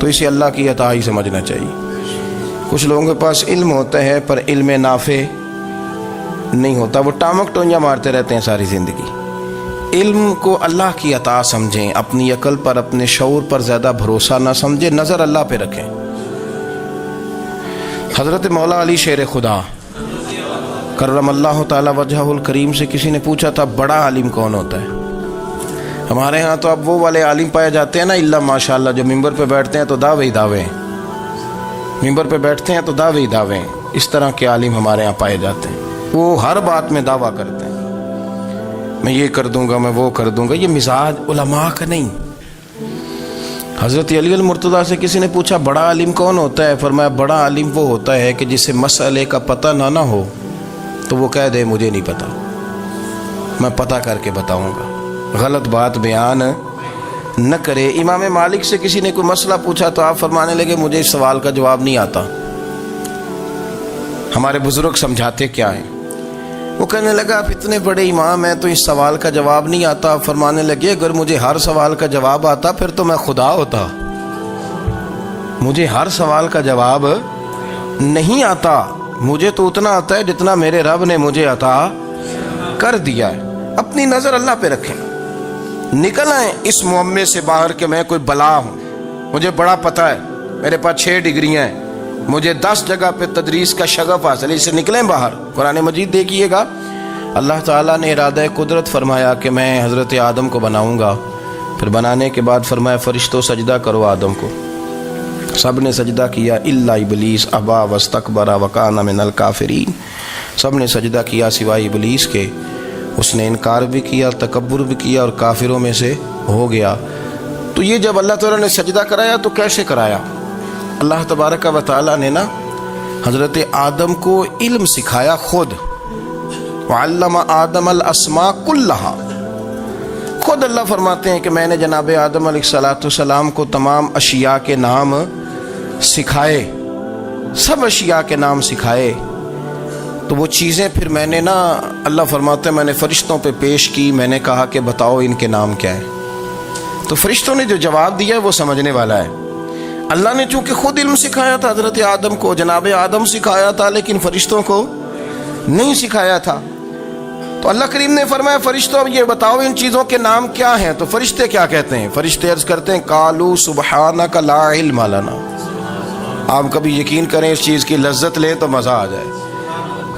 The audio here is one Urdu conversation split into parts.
تو اسے اللہ کی عطا ہی سمجھنا چاہیے۔ کچھ لوگوں کے پاس علم ہوتا ہے پر علم نافع نہیں ہوتا، وہ ٹامک ٹونجا مارتے رہتے ہیں ساری زندگی۔ علم کو اللہ کی عطا سمجھیں، اپنی عقل پر اپنے شعور پر زیادہ بھروسہ نہ سمجھیں، نظر اللہ پہ رکھیں۔ حضرت مولا علی شیر خدا کرم اللہ تعالی وجہہ الکریم سے کسی نے پوچھا تھا بڑا عالم کون ہوتا ہے؟ ہمارے ہاں تو اب وہ والے عالم پائے جاتے ہیں نا اللہ ماشاءاللہ، جو ممبر پہ بیٹھتے ہیں تو دعوے ہی دعوے، ممبر پہ بیٹھتے ہیں تو دعوے ہی دعوے، اس طرح کے عالم ہمارے ہاں پائے جاتے ہیں۔ وہ ہر بات میں دعویٰ کرتے ہیں، میں یہ کر دوں گا، میں وہ کر دوں گا۔ یہ مزاج علماء کا نہیں۔ حضرت علی المرتضیٰ سے کسی نے پوچھا بڑا عالم کون ہوتا ہے؟ فرمایا بڑا عالم وہ ہوتا ہے کہ جسے مسئلے کا پتہ نہ ہو تو وہ کہہ دے مجھے نہیں پتہ، میں پتہ کر کے بتاؤں گا، غلط بات بیان نہ کرے۔ امام مالک سے کسی نے کوئی مسئلہ پوچھا تو آپ فرمانے لگے مجھے اس سوال کا جواب نہیں آتا، ہمارے بزرگ سمجھاتے کیا ہیں؟ وہ کہنے لگا آپ اتنے بڑے امام ہیں تو اس سوال کا جواب نہیں آتا۔ فرمانے لگے اگر مجھے ہر سوال کا جواب آتا پھر تو میں خدا ہوتا، مجھے ہر سوال کا جواب نہیں آتا، مجھے تو اتنا آتا ہے جتنا میرے رب نے مجھے عطا کر دیا ہے۔ اپنی نظر اللہ پہ رکھیں، نکل آئیں اس معمے سے باہر کہ میں کوئی بلا ہوں، مجھے بڑا پتہ ہے، میرے پاس 6 ڈگریاں ہیں، مجھے 10 جگہ پہ تدریس کا شغف حاصل ہے، اس سے نکلیں باہر۔ قرآن مجید دیکھیے گا، اللہ تعالیٰ نے ارادہ قدرت فرمایا کہ میں حضرت آدم کو بناؤں گا، پھر بنانے کے بعد فرمایا فرشتوں سجدہ کرو آدم کو، سب نے سجدہ کیا الا ابلیس ابا واستکبر وکان من الکافرین، سب نے سجدہ کیا سوائے ابلیس کے، اس نے انکار بھی کیا، تکبر بھی کیا اور کافروں میں سے ہو گیا۔ تو یہ جب اللہ تعالیٰ نے سجدہ کرایا تو کیسے کرایا؟ اللہ تبارک و تعالیٰ نے نا حضرت آدم کو علم سکھایا خود، وعلم آدم الاسماء کلہا، خود اللہ فرماتے ہیں کہ میں نے جناب آدم علیہ السلام کو تمام اشیاء کے نام سکھائے، سب اشیاء کے نام سکھائے۔ تو وہ چیزیں پھر میں نے نا، اللہ فرماتے ہیں میں نے فرشتوں پہ پیش کی، میں نے کہا کہ بتاؤ ان کے نام کیا ہے، تو فرشتوں نے جو جواب دیا ہے وہ سمجھنے والا ہے۔ اللہ نے چونکہ خود علم سکھایا تھا حضرت آدم کو، جناب آدم سکھایا تھا، لیکن فرشتوں کو نہیں سکھایا تھا۔ تو اللہ کریم نے فرمایا فرشتوں یہ بتاؤ ان چیزوں کے نام کیا ہیں؟ تو فرشتے کیا کہتے ہیں؟ فرشتے عرض کرتے ہیں قالوا سبحانک لا علم لنا۔ آپ کبھی یقین کریں اس چیز کی لذت لیں تو مزہ آ جائے۔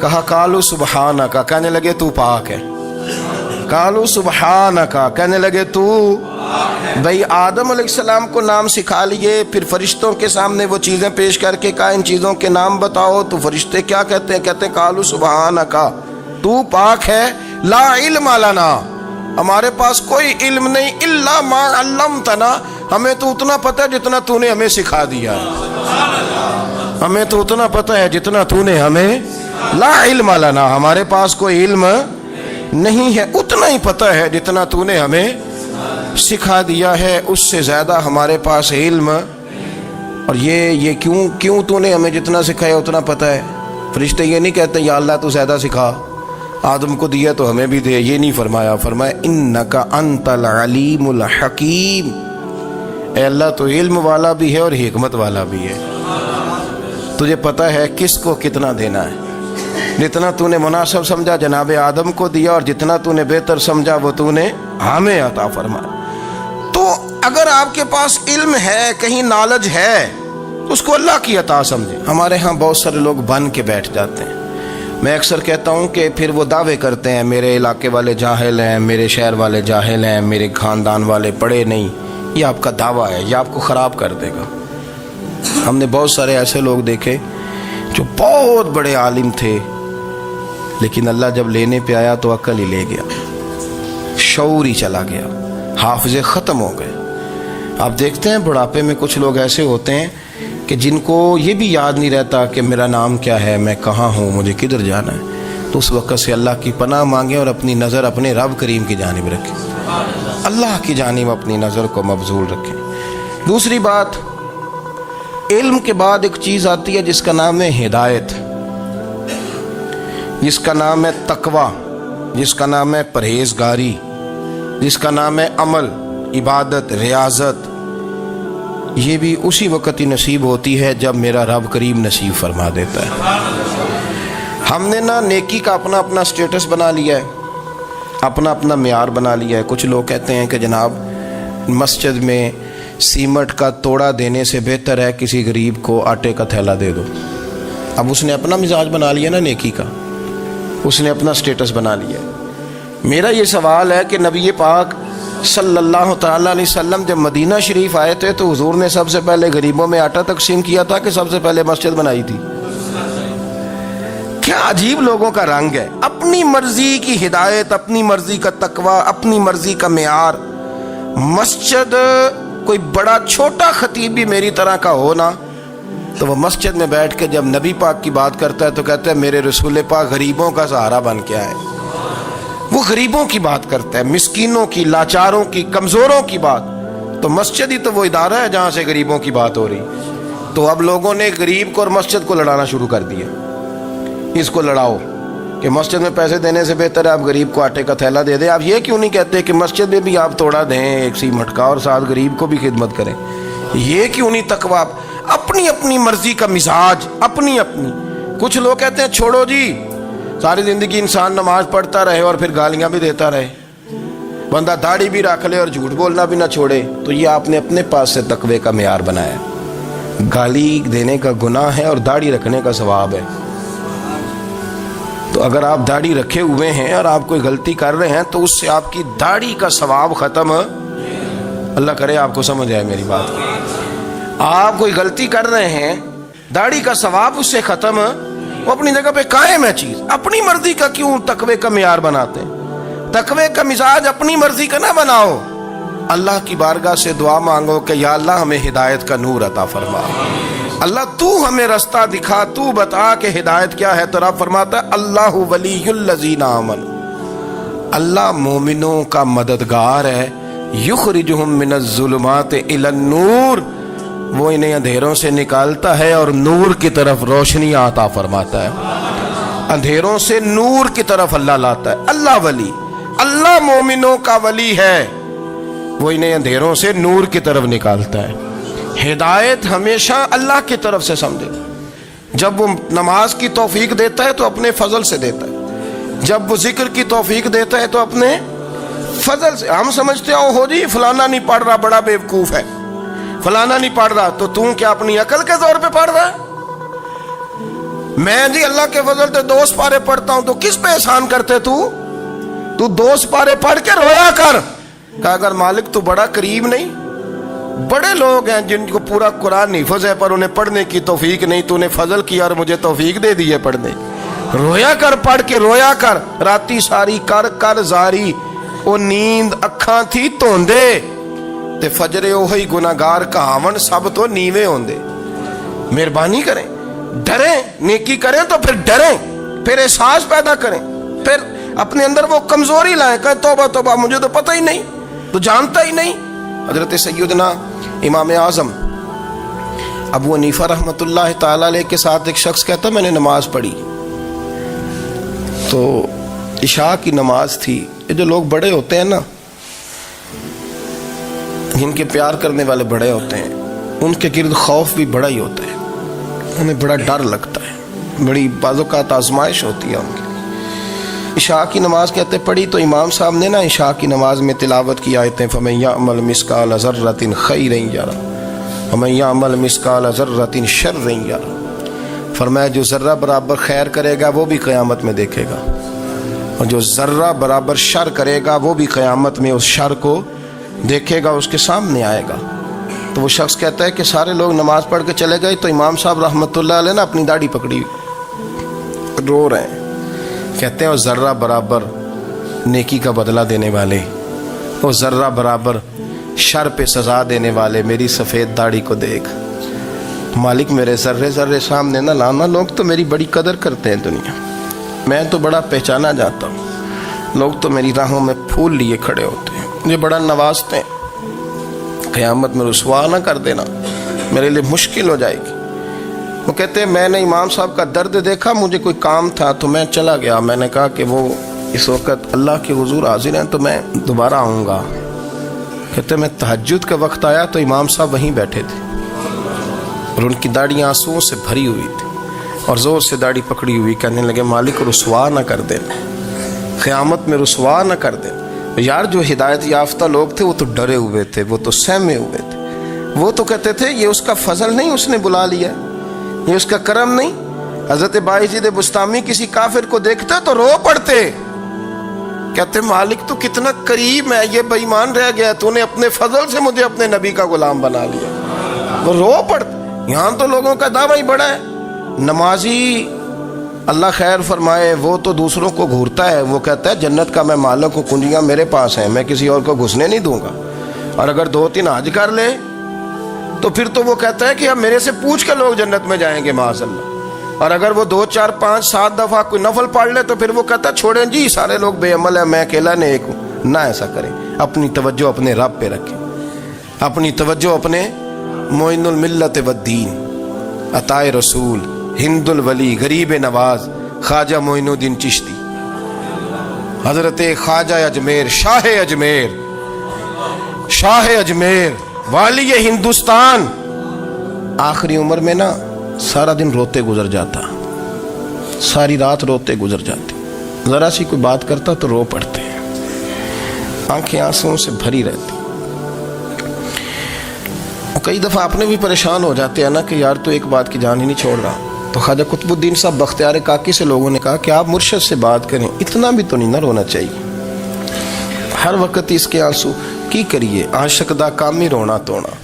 کہا قالوا سبحانک، کہنے لگے تو پاک ہے، قالوا سبحانک، کہنے لگے تو بھئی آدم علیہ السلام کو نام سکھا لیے، پھر فرشتوں کے سامنے وہ چیزیں پیش کر کے کہا ان چیزوں کے نام بتاؤ، تو فرشتے کیا کہتے ہیں؟ کہتے ہیں قالوا سبحانک، تو پاک ہے، لا علم لنا، ہمارے پاس کوئی علم نہیں، الا ما علمتنا، ہمیں تو اتنا پتہ ہے جتنا تو نے ہمیں سکھا دیا ہے، ہمیں تو اتنا پتہ ہے جتنا تو نے ہمیں، لا علم لنا، ہمارے پاس کوئی علم نہیں ہے، اتنا ہی پتہ ہے جتنا تو نے ہمیں سکھا دیا ہے، اس سے زیادہ ہمارے پاس علم۔ اور یہ کیوں تو نے ہمیں جتنا سکھایا اتنا پتہ ہے؟ فرشتے یہ نہیں کہتے یا اللہ تو زیادہ سکھا، آدم کو دیا تو ہمیں بھی دے، یہ نہیں فرمایا، فرمایا انک انت العلیم الحکیم، اے اللہ تو علم والا بھی ہے اور حکمت والا بھی ہے، تجھے پتہ ہے کس کو کتنا دینا ہے، جتنا تو نے مناسب سمجھا جناب آدم کو دیا، اور جتنا تو نے بہتر سمجھا وہ تو نے ہمیں عطا فرمایا۔ تو اگر آپ کے پاس علم ہے، کہیں نالج ہے، تو اس کو اللہ کی عطا سمجھیں۔ ہمارے ہاں بہت سارے لوگ بن کے بیٹھ جاتے ہیں، میں اکثر کہتا ہوں کہ پھر وہ دعوے کرتے ہیں میرے علاقے والے جاہل ہیں، میرے شہر والے جاہل ہیں، میرے خاندان والے پڑھے نہیں۔ یہ آپ کا دعویٰ ہے، یہ آپ کو خراب کر دے گا۔ ہم نے بہت سارے ایسے لوگ دیکھے جو بہت بڑے عالم تھے، لیکن اللہ جب لینے پہ آیا تو عقل ہی لے گیا، شعور ہی چلا گیا، حافظے ختم ہو گئے۔ آپ دیکھتے ہیں بڑھاپے میں کچھ لوگ ایسے ہوتے ہیں کہ جن کو یہ بھی یاد نہیں رہتا کہ میرا نام کیا ہے، میں کہاں ہوں، مجھے کدھر جانا ہے۔ تو اس وقت سے اللہ کی پناہ مانگیں اور اپنی نظر اپنے رب کریم کی جانب رکھیں، اللہ کی جانب اپنی نظر کو مبذول رکھیں۔ دوسری بات، علم کے بعد ایک چیز آتی ہے جس کا نام ہے ہدایت، جس کا نام ہے تقوی، جس کا نام ہے پرہیزگاری، جس کا نام ہے عمل، عبادت، ریاضت۔ یہ بھی اسی وقت ہی نصیب ہوتی ہے جب میرا رب کریم نصیب فرما دیتا ہے۔ ہم نے نا نیکی کا اپنا اپنا سٹیٹس بنا لیا ہے، اپنا اپنا معیار بنا لیا ہے۔ کچھ لوگ کہتے ہیں کہ جناب مسجد میں سیمنٹ کا توڑا دینے سے بہتر ہے کسی غریب کو آٹے کا تھیلا دے دو۔ اب اس نے اپنا مزاج بنا لیا نا نیکی کا، اس نے اپنا سٹیٹس بنا لیا ہے۔ میرا یہ سوال ہے کہ نبی پاک صلی اللہ تعالیٰ علیہ وسلم جب مدینہ شریف آئے تھے تو حضور نے سب سے پہلے غریبوں میں آٹا تقسیم کیا تھا کہ سب سے پہلے مسجد بنائی تھی؟ کیا عجیب لوگوں کا رنگ ہے، اپنی مرضی کی ہدایت، اپنی مرضی کا تقوی، اپنی مرضی کا معیار۔ مسجد کوئی بڑا چھوٹا خطیب بھی میری طرح کا ہو نا تو وہ مسجد میں بیٹھ کے جب نبی پاک کی بات کرتا ہے تو کہتا ہے میرے رسول پاک غریبوں کا سہارا بن کے آئے۔ وہ غریبوں کی بات کرتا ہے، مسکینوں کی، لاچاروں کی، کمزوروں کی بات۔ تو مسجد ہی تو وہ ادارہ ہے جہاں سے غریبوں کی بات ہو رہی۔ تو اب لوگوں نے غریب کو اور مسجد کو لڑانا شروع کر دیا، اس کو لڑاؤ کہ مسجد میں پیسے دینے سے بہتر ہے آپ غریب کو آٹے کا تھیلا دے دیں۔ آپ یہ کیوں نہیں کہتے کہ مسجد میں بھی آپ توڑا دیں ایک سیمنٹ کا اور ساتھ غریب کو بھی خدمت کریں؟ یہ کیوں نہیں تقویٰ؟ اپنی اپنی مرضی کا مزاج، اپنی اپنی۔ کچھ لوگ کہتے ہیں چھوڑو جی، ساری زندگی انسان نماز پڑھتا رہے اور پھر گالیاں بھی دیتا رہے، بندہ داڑھی بھی رکھ لے اور جھوٹ بولنا بھی نہ چھوڑے۔ تو یہ آپ نے اپنے پاس سے تقوی کا معیار بنایا۔ گالی دینے کا گناہ ہے اور داڑھی رکھنے کا ثواب ہے۔ تو اگر آپ داڑھی رکھے ہوئے ہیں اور آپ کوئی غلطی کر رہے ہیں تو اس سے آپ کی داڑھی کا ثواب ختم، اللہ کرے آپ کو سمجھ آئے میری بات۔ آپ کوئی غلطی کر رہے ہیں، داڑھی کا ثواب اس سے ختم، وہ اپنی جگہ پہ قائم ہے چیز۔ اپنی مرضی کا کیوں تقوی کا معیار بناتے ہیں؟ تقوی کا مزاج اپنی مرضی کا نہ بناؤ۔ اللہ کی بارگاہ سے دعا مانگو کہ یا اللہ ہمیں ہدایت کا نور عطا فرما، اللہ تو ہمیں رستہ دکھا، تو بتا کہ ہدایت کیا ہے۔ تو رب فرماتا ہے اللہ ولی الذین آمنوا، اللہ مومنوں کا مددگار ہے، یخرجہم من الظلمات الی النور، وہ انہیں اندھیروں سے نکالتا ہے اور نور کی طرف روشنی عطا فرماتا ہے۔ اندھیروں سے نور کی طرف اللہ لاتا ہے۔ اللہ ولی، اللہ مومنوں کا ولی ہے، وہ انہیں اندھیروں سے نور کی طرف نکالتا ہے۔ ہدایت ہمیشہ اللہ کی طرف سے سمجھے۔ جب وہ نماز کی توفیق دیتا ہے تو اپنے فضل سے دیتا ہے، جب وہ ذکر کی توفیق دیتا ہے تو اپنے فضل سے۔ ہم سمجھتے ہو جی فلانا نہیں پڑھ رہا بڑا بیوقوف ہے، فلانا نہیں پڑھ رہا، تو تم کیا اپنی عقل کے زور پہ پڑھ رہا ہے؟ میں جی اللہ کے فضل سے 2 سپارے پڑھتا ہوں، تو کس پہ احسان کرتے تو 2 سپارے پڑھ کے رویا کر کہ اگر مالک تو بڑا قریب نہیں۔ بڑے لوگ ہیں جن کو پورا قرآن حفظ ہے پر انہیں پڑھنے کی توفیق نہیں، تو انہیں فضل کیا اور مجھے توفیق دے دی ہے پڑھنے۔ رویا کر، پڑھ کے رویا کر، راتی ساری کر کر زاری، وہ نیند اکھاں تھی توندے تے فجرے اوہی گناہگار کہاون سب تو نیوے ہوندے۔ مہربانی کریں، ڈریں، نیکی کریں تو پھر ڈریں، پھر احساس پیدا کریں، پھر اپنے اندر وہ کمزوری لائیں کہ توبہ توبہ مجھے تو پتہ ہی نہیں، تو جانتا ہی نہیں۔ حضرت سیدنا امام اعظم ابو حنیفہ رحمۃ اللہ تعالی علیہ کے ساتھ ایک شخص کہتا میں نے نماز پڑھی، تو عشاء کی نماز تھی۔ یہ جو لوگ بڑے ہوتے ہیں نا، جن کے پیار کرنے والے بڑے ہوتے ہیں، ان کے گرد خوف بھی بڑا ہی ہوتا ہے، انہیں بڑا ڈر لگتا ہے، بڑی بعض اوقات آزمائش ہوتی ہے ان کی۔ عشاء کی نماز کہتے پڑھی تو امام صاحب نے نا عشاء کی نماز میں تلاوت کی آیتیں فَمَن يَعْمَلْ مِثْقَالَ ذَرَّةٍ خَيْرًا يَرَهُ وَمَن يَعْمَلْ مِثْقَالَ ذَرَّةٍ شَرًّا يَرَهُ، فرمایا جو ذرہ برابر خیر کرے گا وہ بھی قیامت میں دیکھے گا، اور جو ذرہ برابر شر کرے گا وہ بھی قیامت میں اس شر کو دیکھے گا، اس کے سامنے آئے گا۔ تو وہ شخص کہتا ہے کہ سارے لوگ نماز پڑھ کے چلے گئے تو امام صاحب رحمۃ اللہ علیہ نے اپنی داڑھی پکڑی، رو رہے ہیں، کہتے ہیں وہ ذرہ برابر نیکی کا بدلہ دینے والے، وہ ذرہ برابر شر پہ سزا دینے والے میری سفید داڑھی کو دیکھ، مالک میرے ذرے ذرے سامنے نہ لانا، لوگ تو میری بڑی قدر کرتے ہیں دنیا، میں تو بڑا پہچانا جاتا ہوں، لوگ تو میری راہوں میں پھول لیے کھڑے ہوتے ہیں، مجھے بڑا نوازتے ہیں، قیامت میں رسوا نہ کر دینا، میرے لیے مشکل ہو جائے گی۔ وہ کہتے ہیں میں نے امام صاحب کا درد دیکھا، مجھے کوئی کام تھا تو میں چلا گیا، میں نے کہا کہ وہ اس وقت اللہ کے حضور حاضر ہیں تو میں دوبارہ آؤں گا، کہتے میں تہجد کا وقت آیا تو امام صاحب وہیں بیٹھے تھے اور ان کی داڑھی آنسوؤں سے بھری ہوئی تھی اور زور سے داڑھی پکڑی ہوئی، کہنے لگے مالک رسوا نہ کر دے، قیامت میں رسوا نہ کر دے۔ یار جو ہدایت یافتہ لوگ تھے وہ تو ڈرے ہوئے تھے، وہ تو سہمے ہوئے تھے، وہ تو کہتے تھے یہ اس کا فضل نہیں، اس نے بلا لیا، یہ اس کا کرم نہیں۔ حضرت بایزید بسطامی کسی کافر کو دیکھتے تو رو پڑتے، کہتے مالک تو کتنا کریم ہے، یہ بے ایمان رہ گیا، تو نے اپنے فضل سے مجھے اپنے نبی کا غلام بنا لیا۔ وہ رو پڑتے۔ یہاں تو لوگوں کا دعویٰ ہی بڑا ہے، نمازی اللہ خیر فرمائے وہ تو دوسروں کو گھورتا ہے، وہ کہتا ہے جنت کا میں مالک ہوں، کنجیاں میرے پاس ہیں، میں کسی اور کو گھسنے نہیں دوں گا، اور اگر 2-3 حج کر لے تو پھر تو وہ کہتا ہے کہ اب میرے سے پوچھ کے لوگ جنت میں جائیں گے معاذ اللہ، اور اگر وہ 2 4 5 7 دفعہ کوئی نفل پڑھ لے تو پھر وہ کہتا ہے چھوڑیں جی سارے لوگ بے عمل ہیں، میں اکیلا نیک ہوں۔ نہ ایسا کریں، اپنی توجہ اپنے رب پہ رکھیں، اپنی توجہ اپنے معین الملت والدین، عطائے رسول، ہند الولی، غریب نواز، خواجہ معین الدین چشتی، حضرت خواجہ اجمیر، شاہ اجمیر، شاہ اجمیر، والی ہندوستان۔ آخری عمر میں نا سارا دن روتے گزر جاتا، ساری رات روتے گزر جاتی، ذرا سی کوئی بات کرتا تو رو پڑتے، آنکھیں آنسوؤں سے بھری رہتی۔ کئی دفعہ آپ نے بھی پریشان ہو جاتے ہیں نا کہ یار تو ایک بات کی جان ہی نہیں چھوڑ رہا، تو خواجہ قطب الدین صاحب بختیار کاکی سے لوگوں نے کہا کہ آپ مرشد سے بات کریں، اتنا بھی تو نہیں نہ رونا چاہیے، ہر وقت اس کے آنسو کی کریے، عاشق دا کام ہی رونا تونا،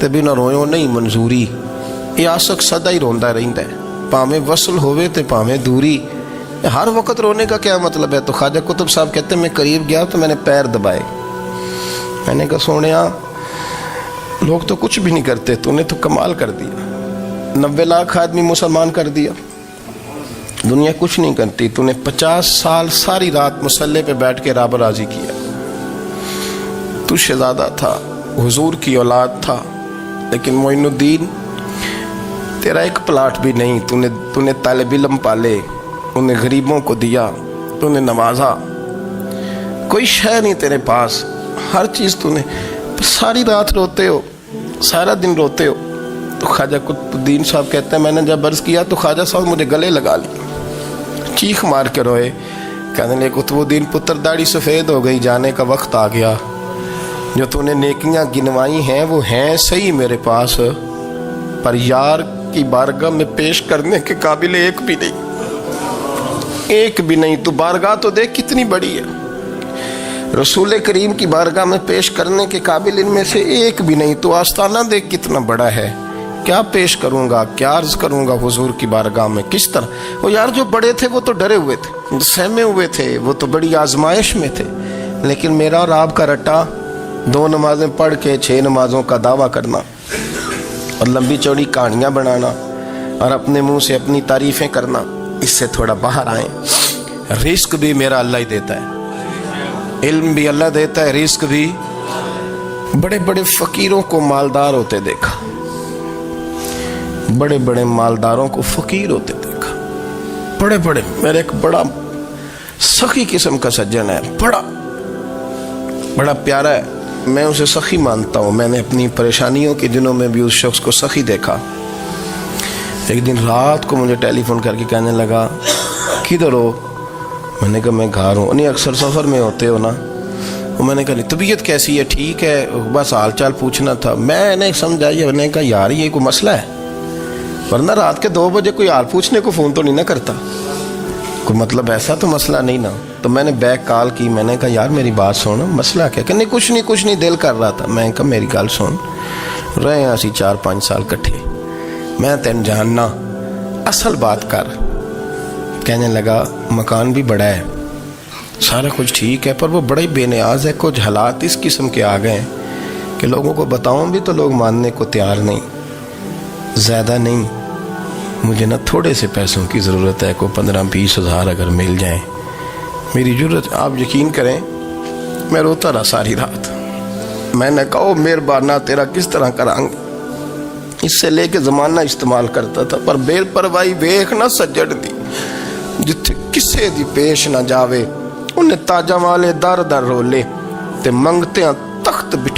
تے بھی نہ رویو نہیں منظوری، یہ عاشق سدا ہی روندا رہندا ہے، پاویں وصل ہوئے تے پاویں دوری، ہر وقت رونے کا کیا مطلب ہے؟ تو خواجہ قطب صاحب کہتے ہیں میں قریب گیا تو میں نے پیر دبائے، میں نے کہا سونیا لوگ تو کچھ بھی نہیں کرتے، تو نے تو کمال کر دیا، 90 لاکھ آدمی مسلمان کر دیا، دنیا کچھ نہیں کرتی، تو نے 50 سال ساری رات مصلے پہ بیٹھ کے رب راضی کیا، تو شہزادہ تھا، حضور کی اولاد تھا، لیکن معین الدین تیرا ایک پلاٹ بھی نہیں، تو نے طالب علم پالے، انہیں غریبوں کو دیا، تو نے نوازا، کوئی شے نہیں تیرے پاس، ہر چیز تو نے، ساری رات روتے ہو، سارا دن روتے ہو۔ تو خواجہ قطب الدین صاحب کہتے ہیں میں نے جب عرض کیا تو خواجہ صاحب مجھے گلے لگا لیا، چیخ مار کے روئے، کہنے لگے قطب الدین پتر داڑھی سفید ہو گئی، جانے کا وقت آ گیا، جو تو نے نیکیاں گنوائی ہیں وہ ہیں صحیح میرے پاس، پر یار کی بارگاہ میں پیش کرنے کے قابل ایک بھی نہیں، ایک بھی نہیں۔ تو بارگاہ تو دیکھ کتنی بڑی ہے، رسول کریم کی بارگاہ میں پیش کرنے کے قابل ان میں سے ایک بھی نہیں، تو آستانہ دیکھ کتنا بڑا ہے، کیا پیش کروں گا، کیا عرض کروں گا حضور کی بارگاہ میں، کس طرح؟ وہ یار جو بڑے تھے وہ تو ڈرے ہوئے تھے، سہمے ہوئے تھے، وہ تو بڑی آزمائش میں تھے، لیکن میرا اور آپ کا رٹا 2 نمازیں پڑھ کے 6 نمازوں کا دعویٰ کرنا اور لمبی چوڑی کہانیاں بنانا اور اپنے منہ سے اپنی تعریفیں کرنا، اس سے تھوڑا باہر آئیں۔ رزق بھی میرا اللہ ہی دیتا ہے، علم بھی اللہ دیتا ہے، رزق بھی۔ بڑے بڑے فقیروں کو مالدار ہوتے دیکھا، بڑے بڑے مالداروں کو فقیر ہوتے دیکھا، بڑے بڑے، میرے ایک بڑا سخی قسم کا سجن ہے، بڑا پیارا ہے، میں اسے سخی مانتا ہوں، میں نے اپنی پریشانیوں کے دنوں میں بھی اس شخص کو سخی دیکھا۔ ایک دن رات کو مجھے ٹیلی فون کر کے کہنے لگا کدھر ہو؟ میں نے کہا میں گھر ہوں۔ نہیں اکثر سفر میں ہوتے ہو نا؟ میں نے کہا طبیعت کیسی ہے؟ ٹھیک ہے، بس حال چال پوچھنا تھا۔ میں نے سمجھا، میں نے کہا یار یہ کوئی مسئلہ ہے، ورنہ رات کے 2 بجے کوئی حال پوچھنے کو فون تو نہیں نہ کرتا، کوئی مطلب ایسا تو مسئلہ نہیں نا۔ تو میں نے بیک کال کی، میں نے کہا یار میری بات سن، مسئلہ کیا؟ کہ نہیں کچھ نہیں دل کر رہا تھا۔ میں نے کہا میری گل سن، رہے ہیں اسی 4-5 سال کٹھے، میں تین جاننا، اصل بات کر۔ کہنے لگا مکان بھی بڑا ہے، سارا کچھ ٹھیک ہے، پر وہ بڑا ہی بے نیاز ہے، کچھ حالات اس قسم کے آ گئے ہیں کہ لوگوں کو بتاؤں بھی تو لوگ ماننے کو تیار نہیں، زیادہ نہیں، مجھے نا تھوڑے سے پیسوں کی ضرورت ہے، کو 15-20 ہزار اگر مل جائیں میری ضرورت۔ آپ یقین کریں میں روتا رہا ساری رات۔ میں نے کہا مہربانہ تیرا کس طرح کرانگے، اس سے لے کے زمانہ استعمال کرتا تھا، پر بے پرواہی ویکھ نہ سجڑ دی، جتھے کسے دی پیش نہ جاوے، انہیں تاجہ والے در در رولے تے منگتیاں تخت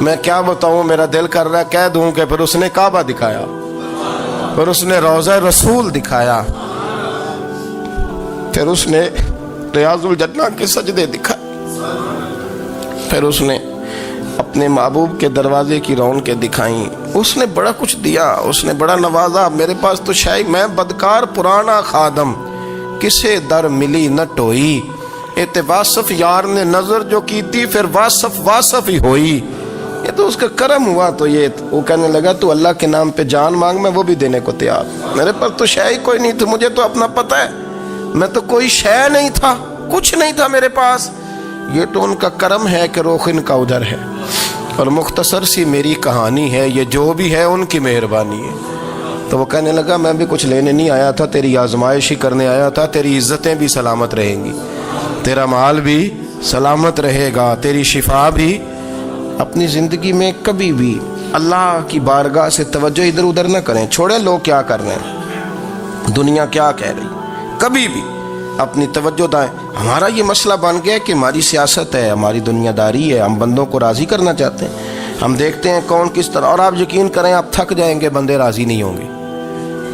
میں کیا بتاؤں، میرا دل کر رہا ہے کہہ دوں کہ پھر اس نے کعبہ دکھایا، پھر اس نے روضہ رسول دکھایا، پھر اس نے ریاض الجنہ کے سجدے دکھائے، پھر اس نے اپنے محبوب کے دروازے کی رونقیں دکھائیں، اس نے بڑا کچھ دیا، اس نے بڑا نوازا۔ میرے پاس تو شاید میں بدکار پرانا خادم، کسے در ملی نہ ٹوئی، ایت واصف یار نے نظر جو کی تھی، پھر واصف ہی ہوئی۔ یہ تو اس کا کرم ہوا۔ تو یہ وہ کہنے لگا تو اللہ کے نام پہ جان مانگ، میں وہ بھی دینے کو تیار۔ میرے پاس تو شے کوئی نہیں تھی، مجھے تو اپنا پتہ ہے، میں تو کوئی شے نہیں تھا، کچھ نہیں تھا میرے پاس۔ یہ تو ان کا کرم ہے کہ رخ ان کا ادھر ہے، اور مختصر سی میری کہانی ہے، یہ جو بھی ہے ان کی مہربانی ہے۔ تو وہ کہنے لگا میں بھی کچھ لینے نہیں آیا تھا، تیری آزمائش ہی کرنے آیا تھا، تیری عزتیں بھی سلامت رہیں گی، تیرا مال بھی سلامت رہے گا، تیری شفا بھی۔ اپنی زندگی میں کبھی بھی اللہ کی بارگاہ سے توجہ ادھر ادھر نہ کریں، چھوڑیں لوگ کیا کر رہے ہیں، دنیا کیا کہہ رہی، کبھی بھی اپنی توجہ دائیں۔ ہمارا یہ مسئلہ بن گیا کہ ہماری سیاست ہے، ہماری دنیا داری ہے، ہم بندوں کو راضی کرنا چاہتے ہیں، ہم دیکھتے ہیں کون کس طرح، اور آپ یقین کریں آپ تھک جائیں گے، بندے راضی نہیں ہوں گے،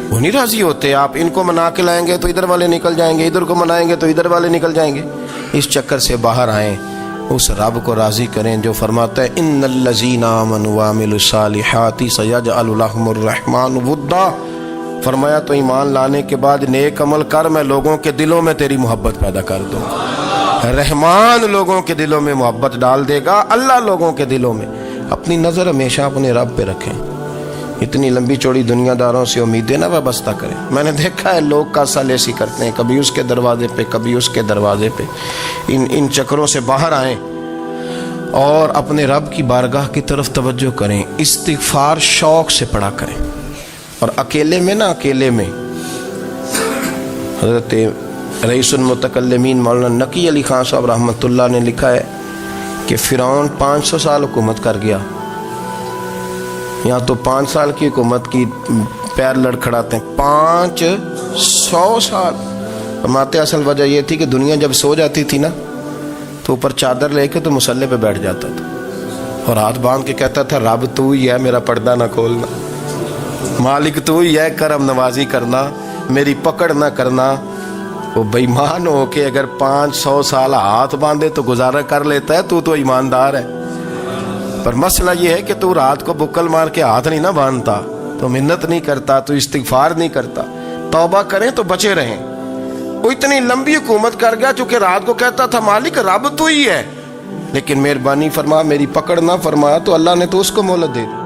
وہ نہیں راضی ہوتے۔ آپ ان کو منا کے لائیں گے تو ادھر والے نکل جائیں گے، ادھر کو منائیں گے تو ادھر والے نکل جائیں گے۔ اس چکر سے باہر آئیں، اس رب کو راضی کریں جو فرماتا ہے ان الذین آمنوا وعملوا الصالحات سیجعل لهم الرحمن ودا۔ فرمایا تو ایمان لانے کے بعد نیک عمل کر، میں لوگوں کے دلوں میں تیری محبت پیدا کر دوں۔ رحمان لوگوں کے دلوں میں محبت ڈال دے گا، اللہ لوگوں کے دلوں میں۔ اپنی نظر ہمیشہ اپنے رب پہ رکھیں، اتنی لمبی چوڑی دنیا داروں سے امیدیں نہ وابستہ کریں۔ میں نے دیکھا ہے لوگ کاسا لیسی کرتے ہیں، کبھی اس کے دروازے پہ کبھی اس کے دروازے پہ۔ ان چکروں سے باہر آئیں اور اپنے رب کی بارگاہ کی طرف توجہ کریں، استغفار شوق سے پڑھا کریں، اور اکیلے میں نا، اکیلے میں۔ حضرت رئیس المتکلمین مولانا نقی علی خان صاحب رحمۃ اللہ نے لکھا ہے کہ فرعون 500 سال حکومت کر گیا، یہاں تو 5 سال کی حکومت کی پیر لڑکھڑاتے ہیں، 500 سال۔ فرماتے اصل وجہ یہ تھی کہ دنیا جب سو جاتی تھی نا تو اوپر چادر لے کے تو مصلے پہ بیٹھ جاتا تھا، اور ہاتھ باندھ کے کہتا تھا رب تو ہی ہے، میرا پردہ نہ کھولنا، مالک تو ہی ہے، کرم نوازی کرنا، میری پکڑ نہ کرنا۔ وہ بے ایمان ہو کے اگر 500 سال ہاتھ باندھے تو گزارا کر لیتا ہے، تو ایماندار ہے۔ پر مسئلہ یہ ہے کہ تو رات کو بکل مار کے ہاتھ نہیں نہ باندھتا، تو منت نہیں کرتا، تو استغفار نہیں کرتا۔ توبہ کریں تو بچے رہیں۔ وہ اتنی لمبی حکومت کر گیا چونکہ رات کو کہتا تھا مالک رب تو ہی ہے، لیکن مہربانی فرما، میری پکڑ نہ فرمایا تو اللہ نے تو اس کو مہلت دے دی۔